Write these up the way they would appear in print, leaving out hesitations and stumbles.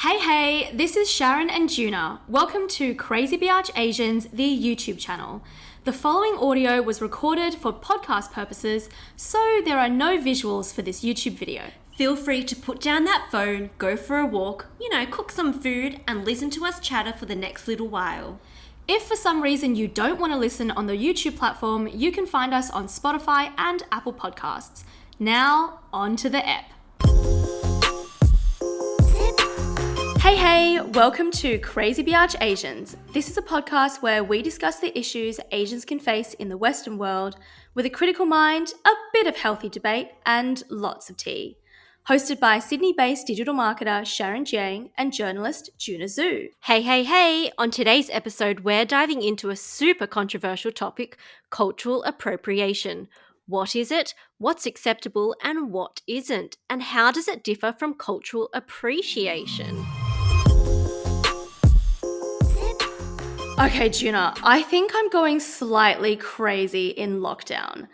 Hey, this is Sharon and Juna. Welcome to Crazy Biatch Asians, the YouTube channel. The following audio was recorded for podcast purposes, so there are no visuals for this YouTube video. Feel free to put down that phone, go for a walk, cook some food and listen to us chatter for the next little while. If for some reason you don't want to listen on the YouTube platform, you can find us on Spotify and Apple Podcasts. Now, on to the ep. Hey, welcome to Crazy Biatch Asians. This is a podcast where we discuss the issues Asians can face in the Western world with a critical mind, a bit of healthy debate, and lots of tea. Hosted by Sydney-based digital marketer Sharon Jiang and journalist Juna Zhu. Hey, on today's episode we're diving into a super controversial topic, cultural appropriation. What is it, what's acceptable and what isn't, and how does it differ from cultural appreciation? Okay, Juna, I think I'm going slightly crazy in lockdown.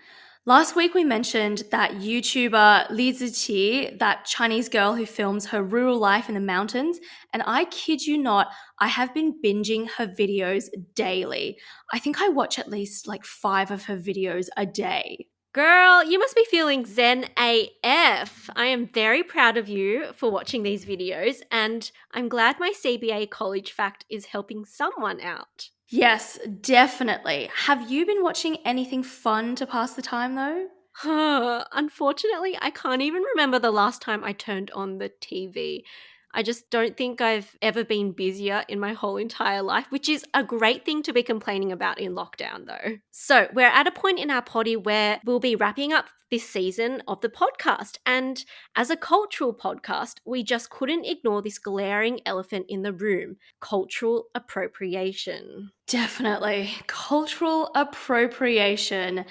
Last week we mentioned that YouTuber Li Ziqi, that Chinese girl who films her rural life in the mountains, and I kid you not, I have been binging her videos daily. I think I watch at least 5 of her videos a day. Girl, you must be feeling zen AF. I am very proud of you for watching these videos, and I'm glad my CBA college fact is helping someone out. Yes, definitely. Have you been watching anything fun to pass the time though? Unfortunately, I can't even remember the last time I turned on the TV. I just don't think I've ever been busier in my whole entire life, which is a great thing to be complaining about in lockdown though. So we're at a point in our potty where we'll be wrapping up this season of the podcast. And as a cultural podcast, we just couldn't ignore this glaring elephant in the room, cultural appropriation. Definitely. Cultural appropriation.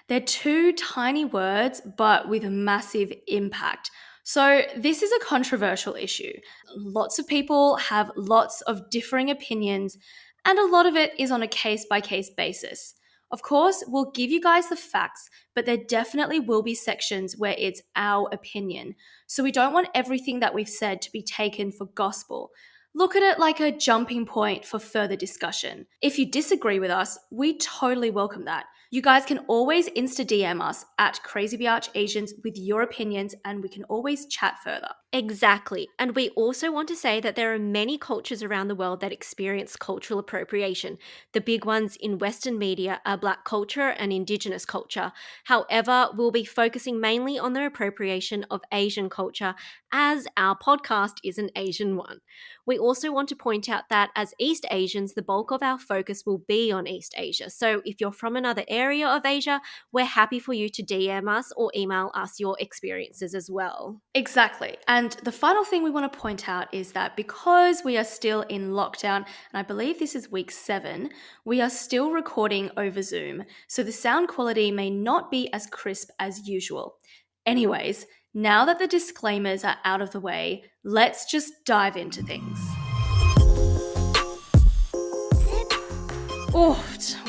They're two tiny words, but with massive impact. So this is a controversial issue. Lots of people have lots of differing opinions, and a lot of it is on a case-by-case basis. Of course, we'll give you guys the facts, but there definitely will be sections where it's our opinion. So we don't want everything that we've said to be taken for gospel. Look at it like a jumping point for further discussion. If you disagree with us, we totally welcome that. You guys can always Insta DM us at Crazy Biatch Asians with your opinions, and we can always chat further. Exactly. And we also want to say that there are many cultures around the world that experience cultural appropriation. The big ones in Western media are Black culture and Indigenous culture. However, we'll be focusing mainly on the appropriation of Asian culture, as our podcast is an Asian one. We also want to point out that as East Asians, the bulk of our focus will be on East Asia. So if you're from another area of Asia, we're happy for you to DM us or email us your experiences as well. Exactly. And the final thing we want to point out is that because we are still in lockdown, and I believe this is week 7, we are still recording over Zoom. So the sound quality may not be as crisp as usual. Anyways, now that the disclaimers are out of the way, let's just dive into things.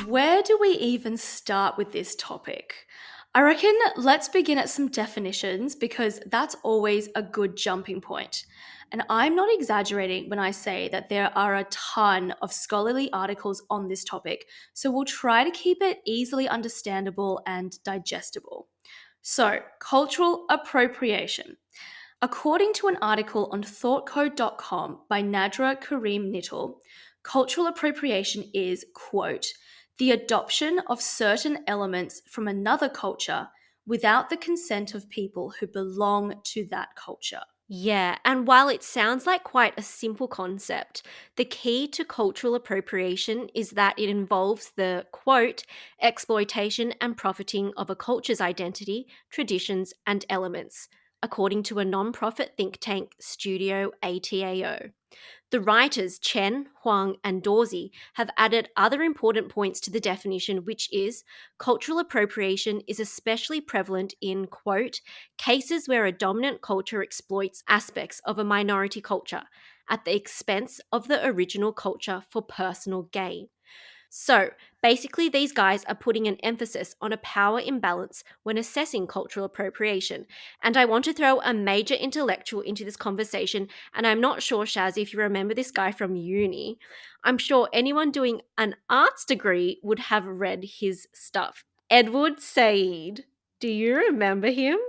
Where do we even start with this topic? I reckon let's begin at some definitions because that's always a good jumping point. And I'm not exaggerating when I say that there are a ton of scholarly articles on this topic, so we'll try to keep it easily understandable and digestible. So, cultural appropriation. According to an article on thoughtcode.com by Nadra Karim Nittel, cultural appropriation is, quote, the adoption of certain elements from another culture without the consent of people who belong to that culture. Yeah, and while it sounds like quite a simple concept, the key to cultural appropriation is that it involves the, quote, exploitation and profiting of a culture's identity, traditions, and elements, according to a non-profit think tank, Studio ATAO. The writers Chen, Huang, and Dorsey have added other important points to the definition, which is cultural appropriation is especially prevalent in, quote, cases where a dominant culture exploits aspects of a minority culture at the expense of the original culture for personal gain. So Basically, these guys are putting an emphasis on a power imbalance when assessing cultural appropriation. And I want to throw a major intellectual into this conversation, and I'm not sure, Shaz, if you remember this guy from uni. I'm sure anyone doing an arts degree would have read his stuff. Edward Said. Do you remember him?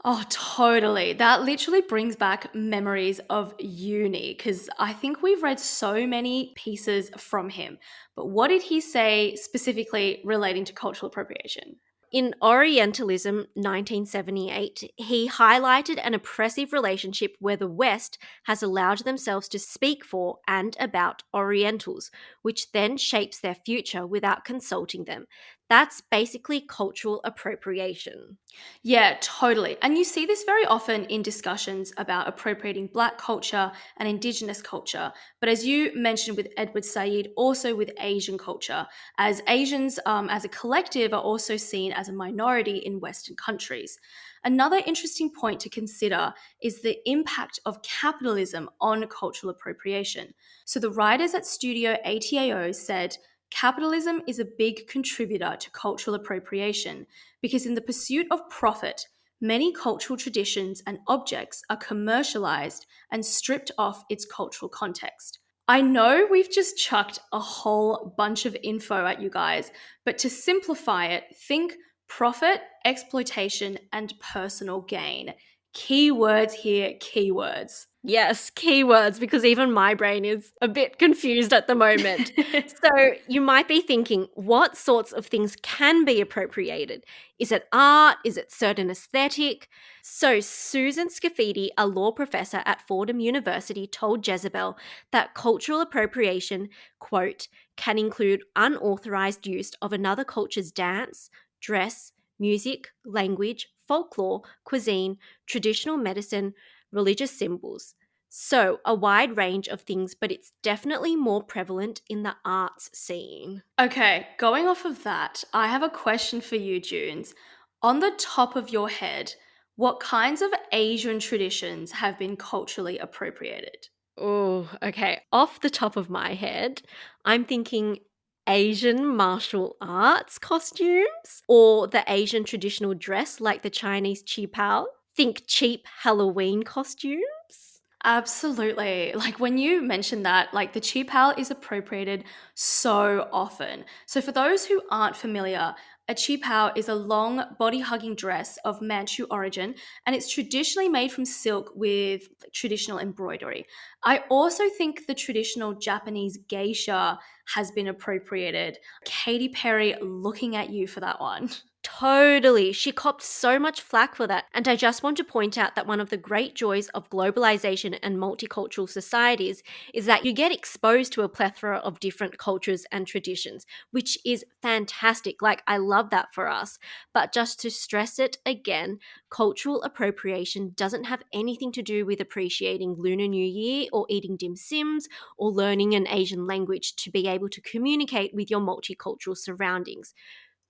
Oh, totally. That literally brings back memories of uni because I think we've read so many pieces from him. But what did he say specifically relating to cultural appropriation? In Orientalism 1978, he highlighted an oppressive relationship where the West has allowed themselves to speak for and about Orientals, which then shapes their future without consulting them. That's basically cultural appropriation. Yeah, totally. And you see this very often in discussions about appropriating Black culture and Indigenous culture. But as you mentioned with Edward Said, also with Asian culture, as Asians as a collective are also seen as a minority in Western countries. Another interesting point to consider is the impact of capitalism on cultural appropriation. So the writers at Studio ATAO said, capitalism is a big contributor to cultural appropriation because, in the pursuit of profit, many cultural traditions and objects are commercialized and stripped off its cultural context. I know we've just chucked a whole bunch of info at you guys, but to simplify it, think profit, exploitation, and personal gain. Keywords here, keywords. Yes, keywords, because even my brain is a bit confused at the moment. So you might be thinking, what sorts of things can be appropriated? Is it art? Is it certain aesthetic? So Susan Scafidi, a law professor at Fordham University, told Jezebel that cultural appropriation, quote, can include unauthorized use of another culture's dance, dress, music, language, folklore, cuisine, traditional medicine, religious symbols. So, a wide range of things, but it's definitely more prevalent in the arts scene. Okay, going off of that, I have a question for you, Junes. On the top of your head, what kinds of Asian traditions have been culturally appropriated? Oh, okay. Off the top of my head, I'm thinking Asian martial arts costumes or the Asian traditional dress like the Chinese qipao. Think cheap Halloween costumes. Absolutely. Like when you mentioned that, like the chi pal is appropriated so often. So for those who aren't familiar, a chi pal is a long body hugging dress of Manchu origin and it's traditionally made from silk with traditional embroidery. I also think the traditional Japanese geisha has been appropriated. Katy Perry, looking at you for that one. Totally. She copped so much flack for that. And I just want to point out that one of the great joys of globalization and multicultural societies is that you get exposed to a plethora of different cultures and traditions, which is fantastic. Like, I love that for us. But just to stress it again, cultural appropriation doesn't have anything to do with appreciating Lunar New Year or eating dim sims or learning an Asian language to be able to communicate with your multicultural surroundings.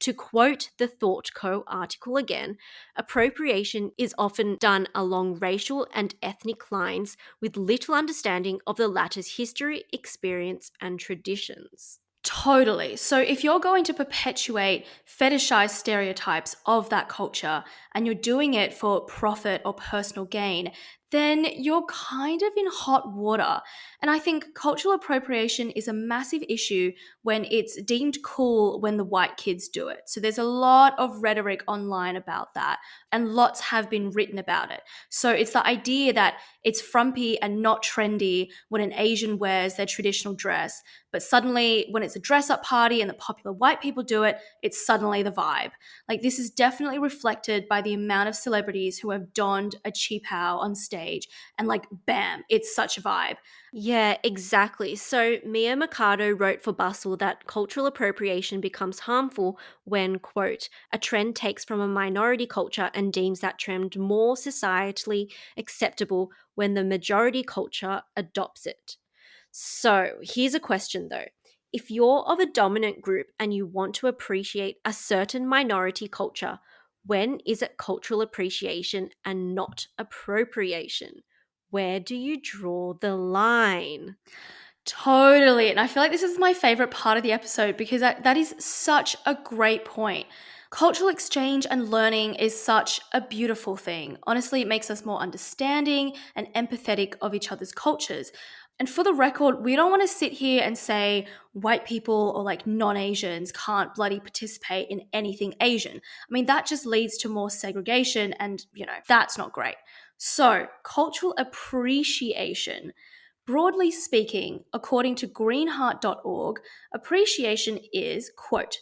To quote the Thought Co article again, appropriation is often done along racial and ethnic lines with little understanding of the latter's history, experience, and traditions. Totally. So if you're going to perpetuate fetishized stereotypes of that culture and you're doing it for profit or personal gain, then you're kind of in hot water. And I think cultural appropriation is a massive issue when it's deemed cool when the white kids do it. So there's a lot of rhetoric online about that, and lots have been written about it. So it's the idea that it's frumpy and not trendy when an Asian wears their traditional dress, but suddenly, when it's a dress up party and the popular white people do it, it's suddenly the vibe. Like, this is definitely reflected by the amount of celebrities who have donned a cheap how on stage, and like, bam, it's such a vibe. Yeah, exactly. So Mia Mercado wrote for Bustle that cultural appropriation becomes harmful when, quote, a trend takes from a minority culture and deems that trend more societally acceptable when the majority culture adopts it. So here's a question though. If you're of a dominant group and you want to appreciate a certain minority culture, when is it cultural appreciation and not appropriation? Where do you draw the line? Totally. And I feel like this is my favorite part of the episode because that is such a great point. Cultural exchange and learning is such a beautiful thing. Honestly, it makes us more understanding and empathetic of each other's cultures. And for the record, we don't want to sit here and say white people or like non Asians can't bloody participate in anything Asian. I mean, that just leads to more segregation, and, that's not great. So, cultural appreciation. Broadly speaking, according to greenheart.org, appreciation is, quote,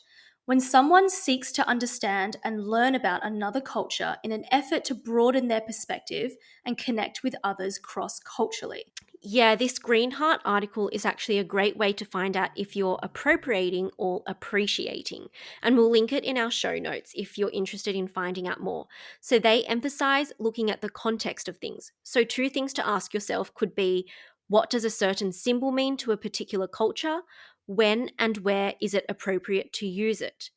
when someone seeks to understand and learn about another culture in an effort to broaden their perspective and connect with others cross culturally. Yeah, this Greenheart article is actually a great way to find out if you're appropriating or appreciating. And we'll link it in our show notes if you're interested in finding out more. So they emphasize looking at the context of things. So, two things to ask yourself could be, what does a certain symbol mean to a particular culture? When and where is it appropriate to use it?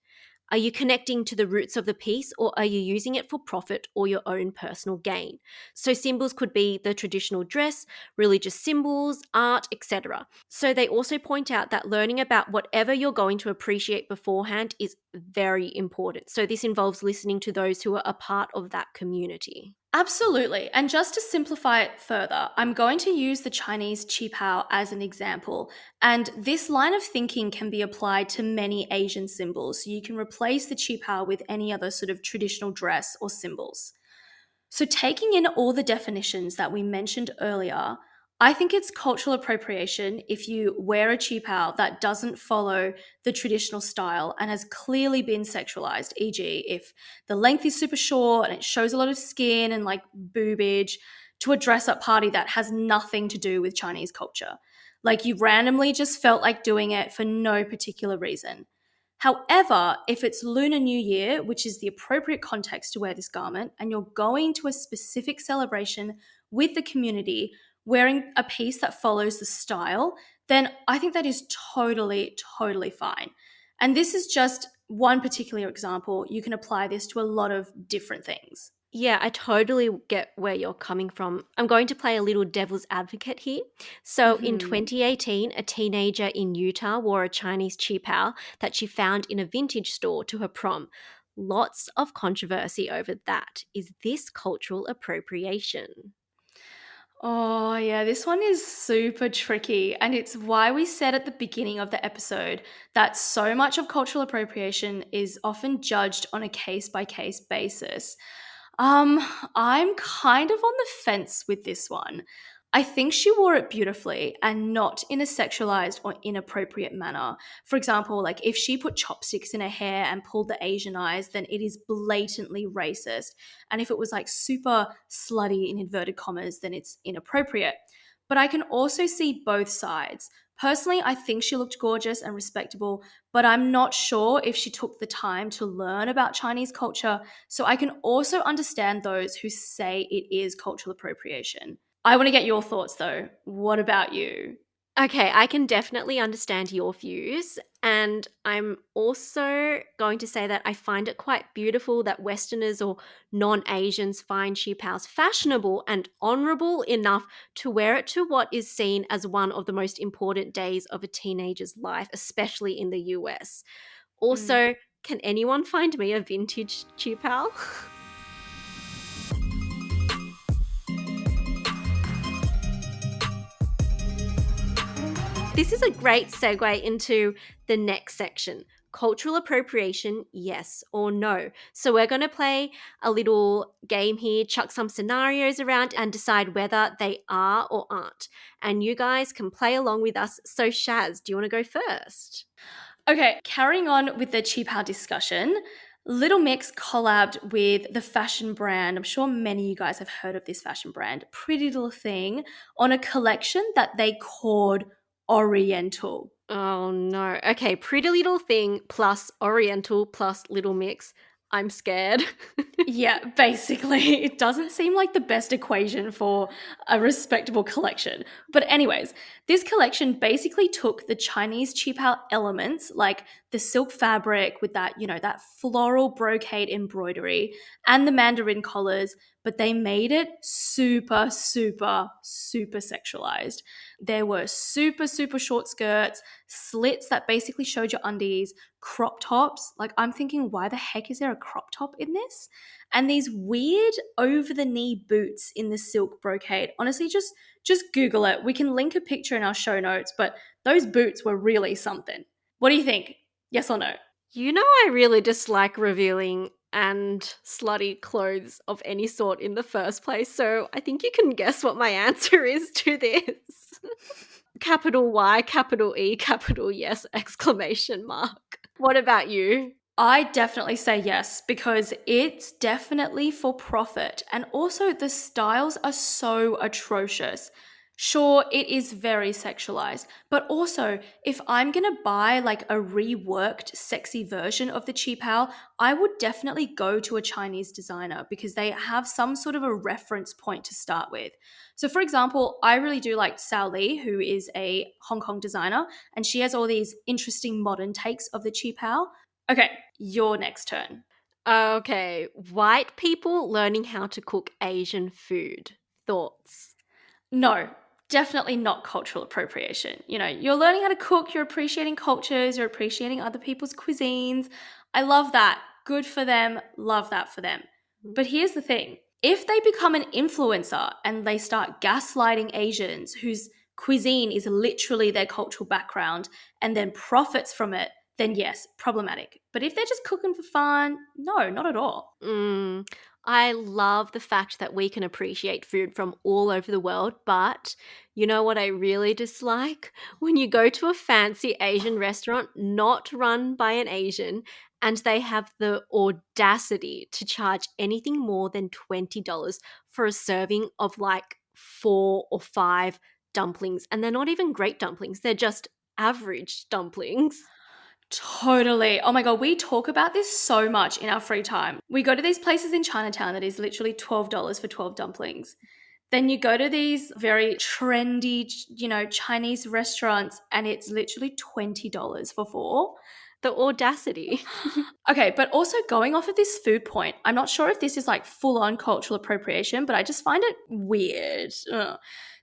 Are you connecting to the roots of the piece, or are you using it for profit or your own personal gain? So symbols could be the traditional dress, religious symbols, art, etc. So they also point out that learning about whatever you're going to appreciate beforehand is very important. So this involves listening to those who are a part of that community. Absolutely. And just to simplify it further, I'm going to use the Chinese qipao as an example. And this line of thinking can be applied to many Asian symbols. So you can replace the qipao with any other sort of traditional dress or symbols. So, taking in all the definitions that we mentioned earlier, I think it's cultural appropriation if you wear a qipao that doesn't follow the traditional style and has clearly been sexualized, e.g., if the length is super short and it shows a lot of skin and like boobage, to a dress up party that has nothing to do with Chinese culture. Like you randomly just felt like doing it for no particular reason. However, if it's Lunar New Year, which is the appropriate context to wear this garment, and you're going to a specific celebration with the community wearing a piece that follows the style, then I think that is totally, totally fine. And this is just one particular example. You can apply this to a lot of different things. Yeah, I totally get where you're coming from. I'm going to play a little devil's advocate here. So, in Mhm. 2018, a teenager in Utah wore a Chinese qipao that she found in a vintage store to her prom. Lots of controversy over that. Is this cultural appropriation? Oh, yeah, this one is super tricky. And it's why we said at the beginning of the episode that so much of cultural appropriation is often judged on a case by case basis. Um, I'm kind of on the fence with this one. I think she wore it beautifully and not in a sexualized or inappropriate manner. For example, like if she put chopsticks in her hair and pulled the Asian eyes, then it is blatantly racist. And if it was like super slutty in inverted commas, then it's inappropriate. But I can also see both sides. Personally, I think she looked gorgeous and respectable, but I'm not sure if she took the time to learn about Chinese culture, so I can also understand those who say it is cultural appropriation. I want to get your thoughts though. What about you? Okay, I can definitely understand your views. And I'm also going to say that I find it quite beautiful that Westerners or non Asians find qipaos fashionable and honorable enough to wear it to what is seen as one of the most important days of a teenager's life, especially in the US. Mm. Also, can anyone find me a vintage qipao? This is a great segue into the next section. Cultural appropriation, yes or no. So, we're going to play a little game here, chuck some scenarios around, and decide whether they are or aren't. And you guys can play along with us. So, Shaz, do you want to go first? Okay, carrying on with the cheap out discussion, Little Mix collabed with the fashion brand. I'm sure many of you guys have heard of this fashion brand, Pretty Little Thing, on a collection that they called Oriental. Oh no. Okay, Pretty Little Thing plus Oriental plus Little Mix. I'm scared. Yeah, basically, it doesn't seem like the best equation for a respectable collection. But, anyways, this collection basically took the Chinese cheap out elements like the silk fabric with that, that floral brocade embroidery and the mandarin collars, but they made it super, super, super sexualized. There were super, super short skirts, slits that basically showed your undies, crop tops. Like, I'm thinking, why the heck is there a crop top in this? And these weird over the knee boots in the silk brocade. Honestly, just Google it. We can link a picture in our show notes, but those boots were really something. What do you think? Yes or no? You know, I really dislike revealing and slutty clothes of any sort in the first place, so I think you can guess what my answer is to this. Capital Y, capital E, capital yes, exclamation mark. What about you? I definitely say yes because it's definitely for profit. And also, the styles are so atrocious. Sure, it is very sexualized, but also, if I'm gonna buy like a reworked, sexy version of the Qipao, I would definitely go to a Chinese designer because they have some sort of a reference point to start with. So, for example, I really do like Sao Li, who is a Hong Kong designer, and she has all these interesting modern takes of the Qipao. Okay, your next turn. Okay, white people learning how to cook Asian food. Thoughts? No, definitely not cultural appropriation. You're learning how to cook, you're appreciating cultures, you're appreciating other people's cuisines. I love that. Good for them. Love that for them. But here's the thing, if they become an influencer and they start gaslighting Asians whose cuisine is literally their cultural background and then profits from it, then yes, problematic. But if they're just cooking for fun, no, not at all. I love the fact that we can appreciate food from all over the world, but you know what I really dislike? When you go to a fancy Asian restaurant not run by an Asian and they have the audacity to charge anything more than $20 for a serving of like 4 or 5 dumplings. And they're not even great dumplings, they're just average dumplings. Totally. Oh my God, we talk about this so much in our free time. We go to these places in Chinatown that is literally $12 for 12 dumplings. Then you go to these very trendy, Chinese restaurants and it's literally $20 for four. The audacity. Okay, but also going off of this food point, I'm not sure if this is like full on cultural appropriation, but I just find it weird. Ugh.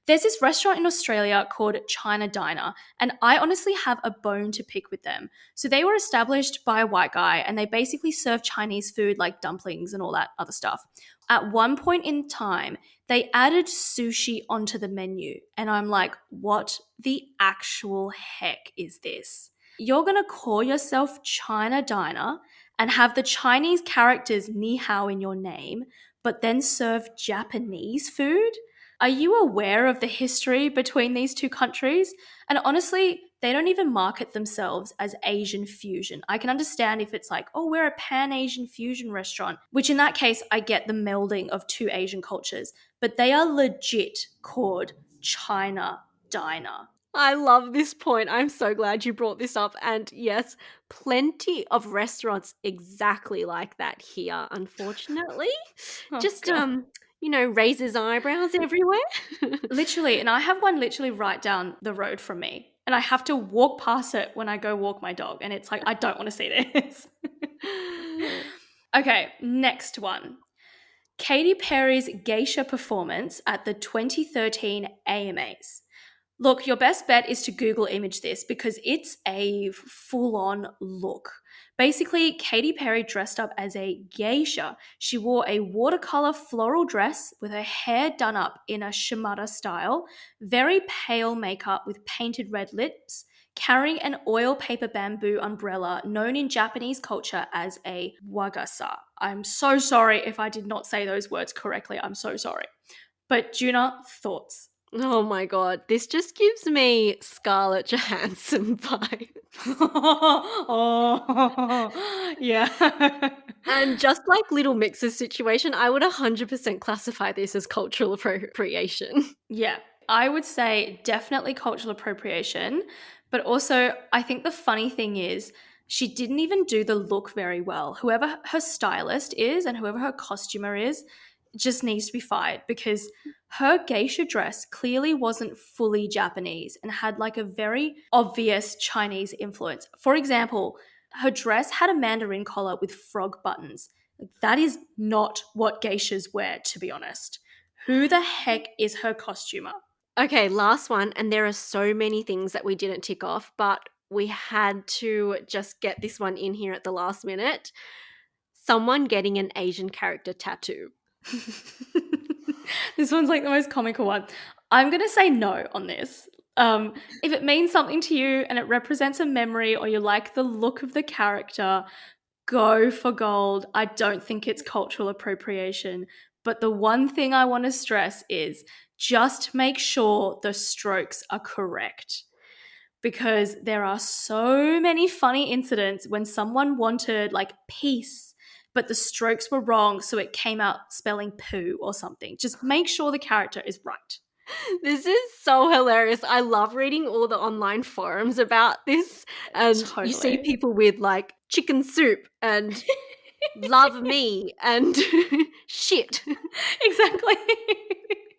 There's this restaurant in Australia called China Diner, and I honestly have a bone to pick with them. So they were established by a white guy, and they basically serve Chinese food like dumplings and all that other stuff. At one point in time, they added sushi onto the menu, and I'm like, what the actual heck is this? You're going to call yourself China Diner and have the Chinese characters ni hao in your name, but then serve Japanese food? Are you aware of the history between these two countries? And honestly, they don't even market themselves as Asian fusion. I can understand if it's like, oh, we're a pan Asian fusion restaurant, which in that case, I get the melding of two Asian cultures, but they are legit called China Diner. I love this point. I'm so glad you brought this up. And yes, plenty of restaurants exactly like that here, unfortunately. Oh, Just God. raises eyebrows everywhere. Literally, and I have one literally right down the road from me. And I have to walk past it when I go walk my dog. And it's like, I don't want to see this. Okay, next one. Katy Perry's geisha performance at the 2013 AMAs. Look, your best bet is to Google image this because it's a full on look. Basically, Katy Perry dressed up as a geisha. She wore a watercolor floral dress with her hair done up in a shimada style, very pale makeup with painted red lips, carrying an oil paper bamboo umbrella known in Japanese culture as a wagasa. I'm so sorry if I did not say those words correctly. I'm so sorry. But Juna, thoughts? Oh my god, this just gives me Scarlett Johansson vibes. Oh, yeah. And just like Little Mix's situation, I would 100% classify this as cultural appropriation. Yeah, I would say definitely cultural appropriation. But also, I think the funny thing is, she didn't even do the look very well. Whoever her stylist is and whoever her costumer is just needs to be fired because her geisha dress clearly wasn't fully Japanese and had like a very obvious Chinese influence. For example, Her dress had a mandarin collar with frog buttons. That is not what geishas wear, to be honest. Who the heck is her costumer? Okay, last one. And there are so many things that we didn't tick off, but we had to just get this one in here at the last minute. Someone getting an Asian character tattoo. This one's like the most comical one. I'm going to say no on this. If it means something to you and it represents a memory or you like the look of the character, go for gold. I don't think it's cultural appropriation. But the one thing I want to stress is just make sure the strokes are correct. Because there are so many funny incidents when someone wanted like peace, but the strokes were wrong, so it came out spelling poo or something. Just make sure the character is right. This is so hilarious. I love reading all the online forums about this. And you see Totally. people with like chicken soup and love me and shit. Exactly.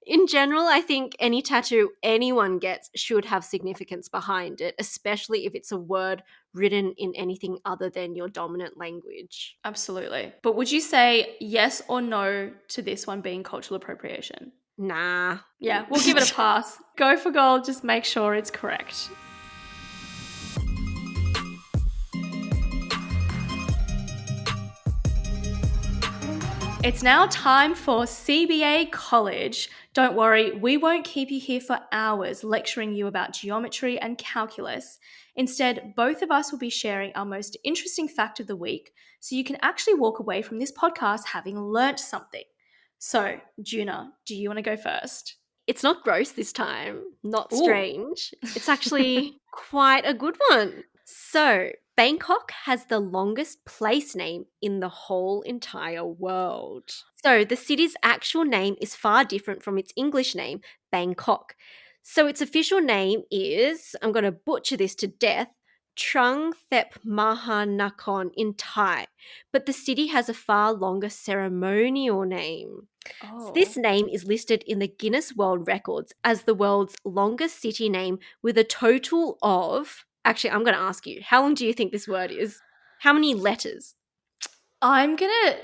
In general, I think any tattoo anyone gets should have significance behind it, especially if it's a word written in anything other than your dominant language. Absolutely. But would you say yes or no to this one being cultural appropriation? Nah. Yeah, we'll give it a pass. Go for gold, just make sure it's correct. It's now time for CBA College. Don't worry, we won't keep you here for hours lecturing you about geometry and calculus. Instead, both of us will be sharing our most interesting fact of the week, so you can actually walk away from this podcast having learnt something. So, Juna, do you want to go first? It's not gross this time, not Ooh. strange. It's actually quite a good one. So, Bangkok has the longest place name in the whole entire world. So, the city's actual name is far different from its English name, Bangkok. So, its official name is, I'm going to butcher this to death, Trung Thep Mahanakhon in Thai. But the city has a far longer ceremonial name. This Oh. name is listed in the Guinness World Records as the world's longest city name with a total of. Actually, I'm going to ask you, how long do you think this word is? How many letters? I'm going to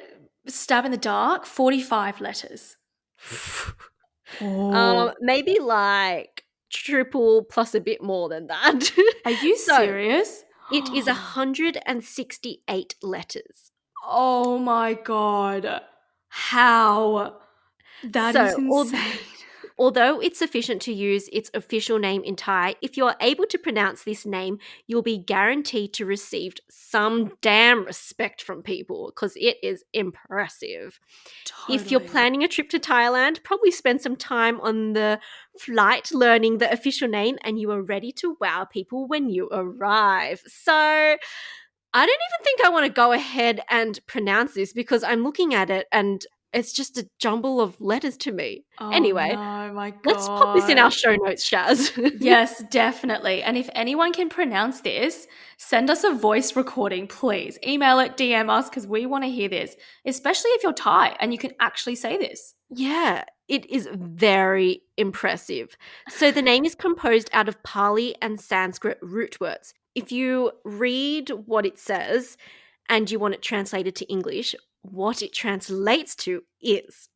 stab in the dark, 45 letters. Oh. Maybe like triple plus a bit more than that. Are you So serious? it is 168 letters. Oh my god. How? That is So, insane. although it's sufficient to use its official name in Thai, if you're able to pronounce this name, you'll be guaranteed to receive some damn respect from people because it is impressive. If you're Totally. planning a trip to Thailand, probably spend some time on the flight learning the official name and you are ready to wow people when you arrive. So, I don't even think I want to go ahead and pronounce this because I'm looking at it and it's just a jumble of letters to me. Oh Anyway, no, my let's pop this in our god. show notes, Shaz. Yes, definitely. And if anyone can pronounce this, send us a voice recording, please. Email it, DM us, because we want to hear this, especially if you're Thai and you can actually say this. Yeah, it is very impressive. So the name is composed out of Pali and Sanskrit root words. If you read what it says and you want it translated to English, what it translates to is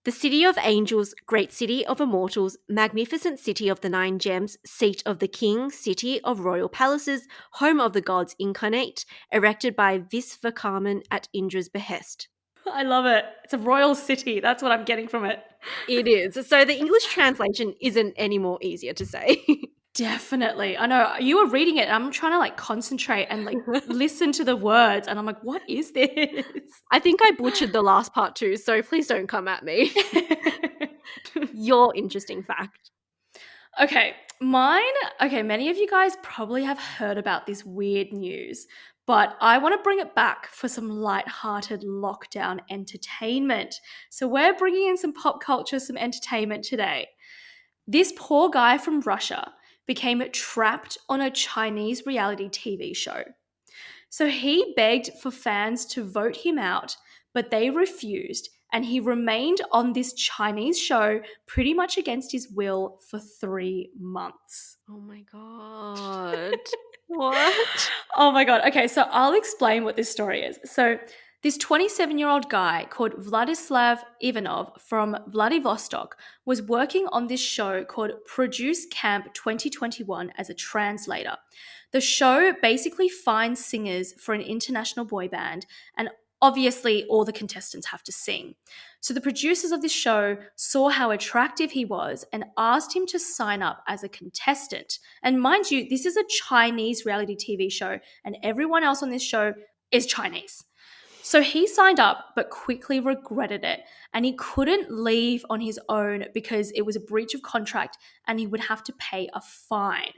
the city of angels, great city of immortals, magnificent city of the nine gems, seat of the king, city of royal palaces, home of the gods incarnate, erected by Visvakarman at Indra's behest. I love it. It's a royal city. That's what I'm getting from it. It is. So the English translation isn't any more easier to say. Definitely. I know you were reading it. And I'm trying to like concentrate and like listen to the words. And I'm like, what is this? I think I butchered the last part too, so please don't come at me. Your interesting fact. Okay, mine. Okay, many of you guys probably have heard about this weird news, but I want to bring it back for some light-hearted lockdown entertainment. So we're bringing in some pop culture, some entertainment today. This poor guy from Russia became trapped on a Chinese reality TV show. So he begged for fans to vote him out, but they refused, and he remained on this Chinese show pretty much against his will for 3 months. Oh my god. What? Oh my God. Okay, so I'll explain what this story is. So, this 27-year-old guy called Vladislav Ivanov from Vladivostok was working on this show called Produce Camp 2021 as a translator. The show basically finds singers for an international boy band, and obviously all the contestants have to sing. So the producers of this show saw how attractive he was and asked him to sign up as a contestant. And mind you, this is a Chinese reality TV show, and everyone else on this show is Chinese. So he signed up, but quickly regretted it. And he couldn't leave on his own because it was a breach of contract and he would have to pay a fine.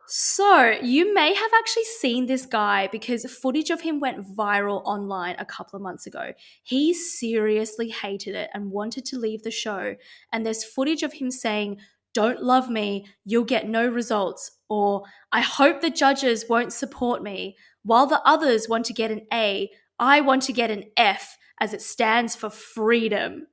So, you may have actually seen this guy because footage of him went viral online a couple of months ago. He seriously hated it and wanted to leave the show. And there's footage of him saying, "Don't love me, you'll get no results," or "I hope the judges won't support me. While the others want to get an A, I want to get an F as it stands for freedom."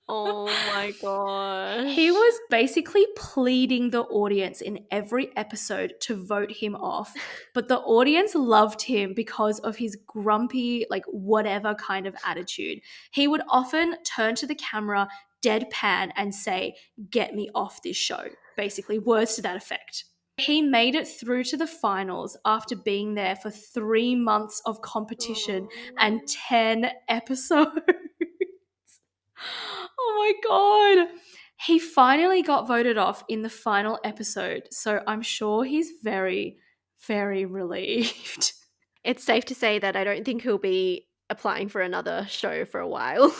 Oh my He gosh. was basically pleading the audience in every episode to vote him off, but the audience loved him because of his grumpy, like whatever kind of attitude. He would often turn to the camera deadpan and say, "Get me off this show," basically, words to that effect. He made it through to the finals after being there for 3 months of competition and Oh. 10 episodes. Oh my God. He finally got voted off in the final episode, so I'm sure he's very, very relieved. It's safe to say that I don't think he'll be applying for another show for a while.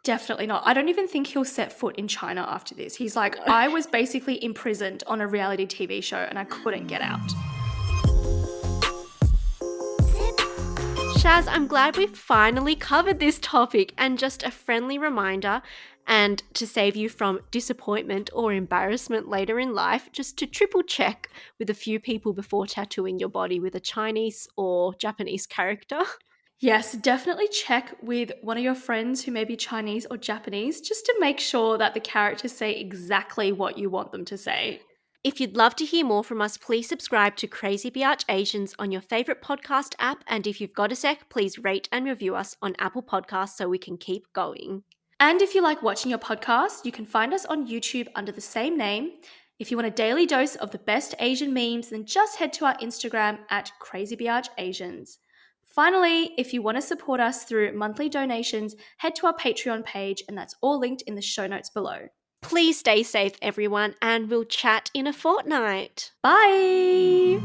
Definitely not. I don't even think he'll set foot in China after this. He's like, No. "I was basically imprisoned on a reality TV show and I couldn't get out." Shaz, I'm glad we finally covered this topic, and just a friendly reminder, and to save you from disappointment or embarrassment later in life, just to triple check with a few people before tattooing your body with a Chinese or Japanese character. Yes, definitely check with one of your friends who may be Chinese or Japanese just to make sure that the characters say exactly what you want them to say. If you'd love to hear more from us, please subscribe to Crazy Biatch Asians on your favorite podcast app. And if you've got a sec, please rate and review us on Apple Podcasts so we can keep going. And if you like watching your podcast, you can find us on YouTube under the same name. If you want a daily dose of the best Asian memes, then just head to our Instagram at CrazyBearchAsians. Finally, if you want to support us through monthly donations, head to our Patreon page, and that's all linked in the show notes below. Please stay safe, everyone, and we'll chat in a fortnight. Bye!